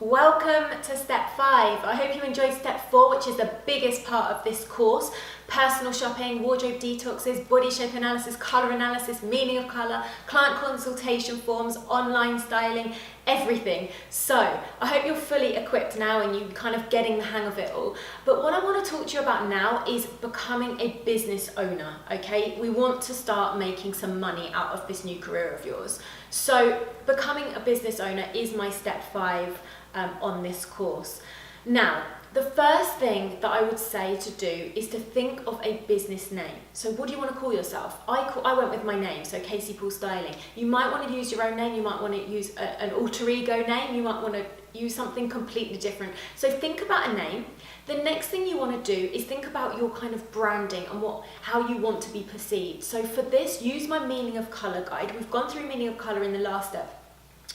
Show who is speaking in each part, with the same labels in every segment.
Speaker 1: Welcome to step 5. I hope you enjoyed step 4, which is the biggest part of this course. Personal shopping, wardrobe detoxes, body shape analysis, colour analysis, meaning of colour, client consultation forms, online styling, everything. So I hope you're fully equipped now and you're kind of getting the hang of it all. But what I want to talk to you about now is becoming a business owner, okay? We want to start making some money out of this new career of yours. So becoming a business owner is my step 5 on this course. Now, the first thing that I would say to do is to think of a business name. So what do you want to call yourself? I went with my name, so Casey Paul Styling. You might want to use your own name, you might want to use an alter ego name, you might want to use something completely different. So think about a name. The next thing you want to do is think about your kind of branding and how you want to be perceived. So for this, use my meaning of colour guide. We've gone through meaning of colour in the last step.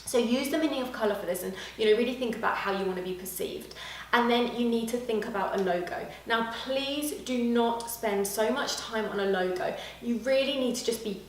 Speaker 1: So use the meaning of colour for this and really think about how you want to be perceived. And then you need to think about a logo. Now please do not spend so much time on a logo. You really need to just be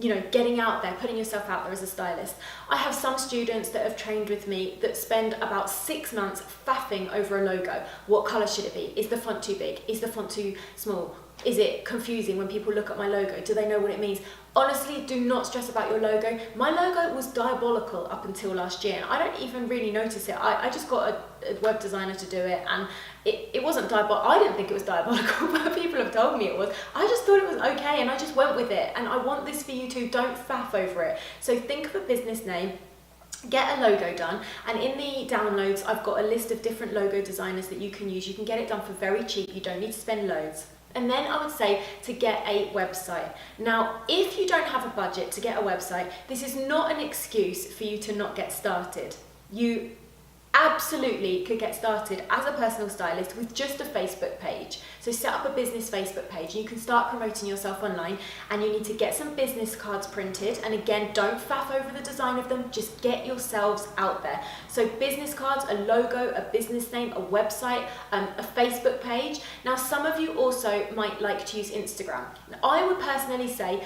Speaker 1: getting out there, putting yourself out there as a stylist. I have some students that have trained with me that spend about 6 months faffing over a logo. What colour should it be? Is the font too big? Is the font too small? Is it confusing when people look at my logo? Do they know what it means? Honestly, do not stress about your logo. My logo was diabolical up until last year, and I don't even really notice it. I just got a web designer to do it, and it wasn't diabolical. I didn't think it was diabolical, but people have told me it was. I just thought it was okay, and I just went with it. And I want this for you too. Don't faff over it. So think of a business name. Get a logo done, and in the downloads I've got a list of different logo designers that you can use. You can get it done for very cheap. You don't need to spend loads. And then I would say to get a website. Now, if you don't have a budget to get a website, this is not an excuse for you to not get started. You absolutely could get started as a personal stylist with just a Facebook page. So set up a business Facebook page. You can start promoting yourself online, and you need to get some business cards printed. And again, don't faff over the design of them, just get yourselves out there. So business cards, a logo, a business name, a website, a Facebook page. Now, some of you also might like to use Instagram. Now, I would personally say,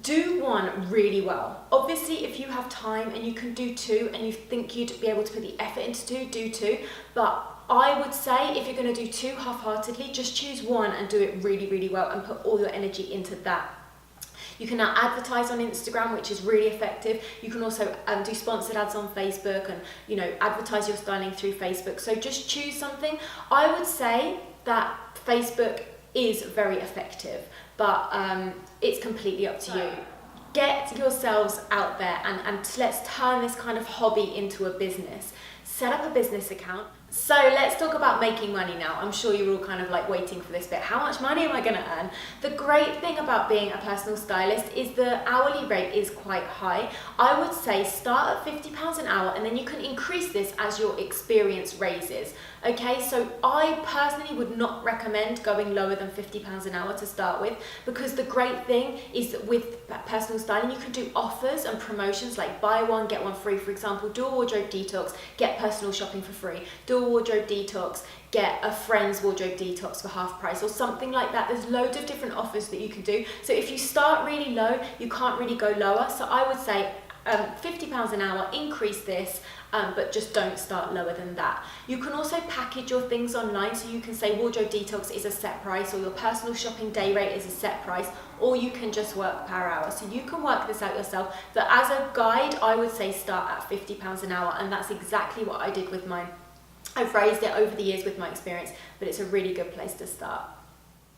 Speaker 1: do one really well. Obviously, if you have time and you can do 2 and you think you'd be able to put the effort into 2, do 2. But I would say if you're going to do 2 half-heartedly, just choose 1 and do it really, really well and put all your energy into that. You can now advertise on Instagram, which is really effective. You can also do sponsored ads on Facebook and advertise your styling through Facebook. So just choose something. I would say that Facebook is very effective, but it's completely up to you. Get yourselves out there and let's turn this kind of hobby into a business. Set up a business account. So let's talk about making money now. I'm sure you're all kind of like waiting for this bit. How much money am I going to earn? The great thing about being a personal stylist is the hourly rate is quite high. I would say start at £50 an hour, and then you can increase this as your experience raises. Okay, so I personally would not recommend going lower than £50 an hour to start with, because the great thing is that with personal styling you can do offers and promotions like buy one get one free. For example, do a wardrobe detox, get personal shopping for free. Do a wardrobe detox, get a friend's wardrobe detox for half price, or something like that. There's loads of different offers that you can do. So if you start really low, you can't really go lower. So I would say £50 an hour, increase this, but just don't start lower than that. You can also package your things online, so you can say wardrobe detox is a set price, or your personal shopping day rate is a set price, or you can just work per hour. So you can work this out yourself, but as a guide I would say start at £50 an hour, and that's exactly what I did with mine. I've raised it over the years with my experience, but it's a really good place to start.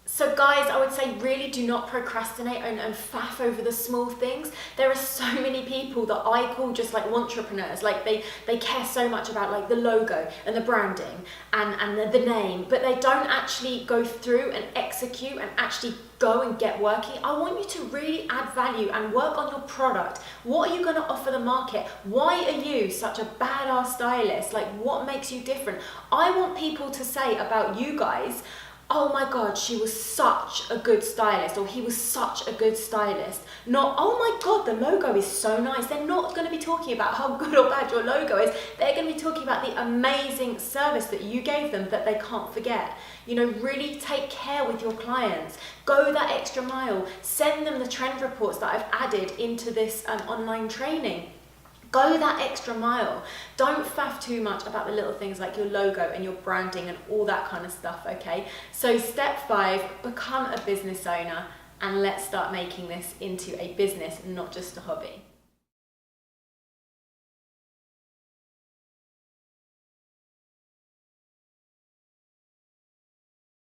Speaker 1: So guys, I would say really do not procrastinate and faff over the small things. There are so many people that I call just like entrepreneurs. Like they care so much about like the logo and the branding and the name, but they don't actually go through and execute and actually go and get working. I want you to really add value and work on your product. What are you going to offer the market? Why are you such a badass stylist? Like, what makes you different? I want people to say about you guys, oh my God, she was such a good stylist, or he was such a good stylist. Not, oh my God, the logo is so nice. They're not going to be talking about how good or bad your logo is. They're going to be talking about the amazing service that you gave them that they can't forget. Really take care with your clients. Go that extra mile. Send them the trend reports that I've added into this online training. Go that extra mile. Don't faff too much about the little things like your logo and your branding and all that kind of stuff, okay? So step 5, become a business owner, and let's start making this into a business, not just a hobby.